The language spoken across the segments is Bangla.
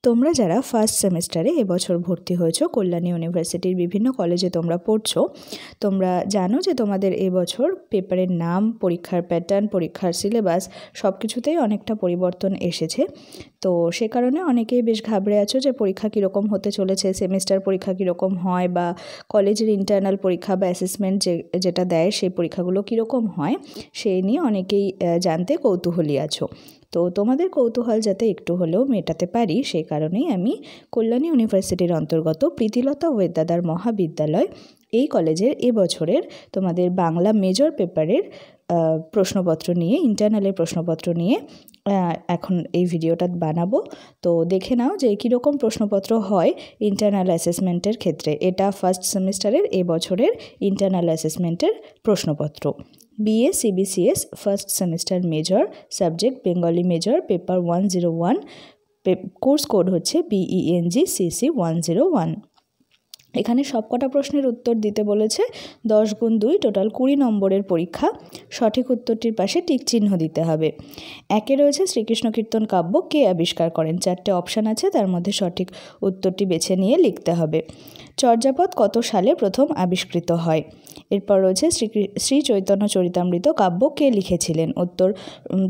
তোমরা যারা ফার্স্ট সেমিস্টারে এবছর ভর্তি হয়েছো কল্যাণী ইউনিভার্সিটির বিভিন্ন কলেজে তোমরা পড়ছো, তোমরা জানো যে তোমাদের এবছর পেপারের নাম, পরীক্ষার প্যাটার্ন, পরীক্ষার সিলেবাস সব কিছুতেই অনেকটা পরিবর্তন এসেছে। তো সে কারণে অনেকেই বেশ ঘাবড়ে আছো যে পরীক্ষা কীরকম হতে চলেছে, সেমিস্টার পরীক্ষা কীরকম হয়, বা কলেজের ইন্টারনাল পরীক্ষা বা অ্যাসেসমেন্ট যেটা দেয় সেই পরীক্ষাগুলো কীরকম হয় সেই নিয়ে অনেকেই জানতে কৌতূহলী আছো। তো তোমাদের কৌতূহল যাতে একটু হলেও মেটাতে পারি সেই কারণেই আমি কল্যাণী ইউনিভার্সিটির অন্তর্গত প্রীতিলতা ওয়েদাদার মহাবিদ্যালয় এই কলেজের এবছরের তোমাদের বাংলা মেজর পেপারের প্রশ্নপত্র নিয়ে, ইন্টারনালের প্রশ্নপত্র নিয়ে এখন এই ভিডিওটা বানাবো। তো দেখে নাও যে কীরকম প্রশ্নপত্র হয় ইন্টারনাল অ্যাসেসমেন্টের ক্ষেত্রে। এটা ফার্স্ট সেমিস্টারের এবছরের ইন্টারনাল অ্যাসেসমেন্টের প্রশ্নপত্র। BA CBCS first semester major, subject Bengali major, paper 101, course code হচ্ছে BENG CC 101। এখানে সবকটা প্রশ্নের উত্তর দিতে বলেছে। 10x2 টোটাল 20 নম্বরের পরীক্ষা। সঠিক উত্তরটির পাশে টিক চিহ্ন দিতে হবে। একে রয়েছে শ্রীকৃষ্ণ কীর্তন কাব্য কে আবিষ্কার করেন, 4টে অপশান আছে, তার মধ্যে সঠিক উত্তরটি বেছে নিয়ে লিখতে হবে। চর্যাপদ কত সালে প্রথম আবিষ্কৃত হয়? এরপর রয়েছে শ্রী চৈতন্য চরিতামৃত কাব্য কে লিখেছিলেন? উত্তর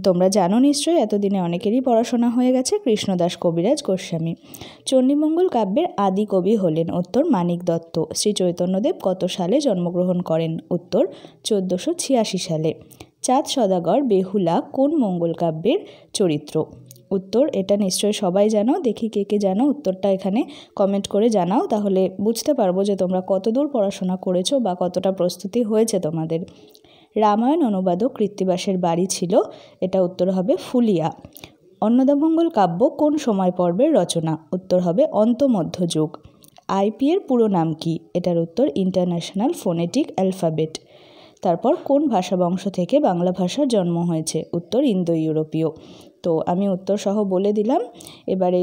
তোমরা জানো নিশ্চয়ই, এতদিনে অনেকেরই পড়াশোনা হয়ে গেছে, কৃষ্ণদাস কবিরাজ গোস্বামী। চণ্ডীমঙ্গল কাব্যের আদি কবি হলেন? উত্তর মানিক দত্ত। শ্রী চৈতন্যদেব কত সালে জন্মগ্রহণ করেন? উত্তর 1486 সালে। চাঁদ সদাগর বেহুলা কোন মঙ্গল কাব্যের চরিত্র? উত্তর এটা নিশ্চয়ই সবাই জানো, দেখি কে কে জানো। উত্তরটা এখানে কমেন্ট করে জানাও, তাহলে বুঝতে পারবো যে তোমরা কতদূর পড়াশোনা করেছো বা কতটা প্রস্তুতি হয়েছে তোমাদের। রামায়ণ অনুবাদক কৃত্তিবাসের বাড়ি ছিল? এটা উত্তর হবে ফুলিয়া। অন্নদামঙ্গল কাব্য কোন সময় পর্বের রচনা? উত্তর হবে অন্তমধ্যযুগ। IP এর পুরো নাম কি? এটার উত্তর ইন্টারন্যাশনাল ফোনেটিক অ্যালফাবেট। তারপর কোন ভাষা বংশ থেকে বাংলা ভাষার জন্ম হয়েছে? উত্তর ইন্দো ইউরোপীয়। তো আমি উত্তর সহ বলে দিলাম। এবারে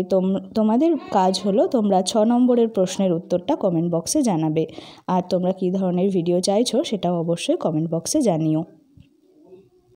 তোমাদের কাজ হলো তোমরা 6 নম্বরের প্রশ্নের উত্তরটা কমেন্ট বক্সে জানাবে। আর তোমরা কী ধরনের ভিডিও চাইছো সেটাও অবশ্যই কমেন্ট বক্সে জানিও।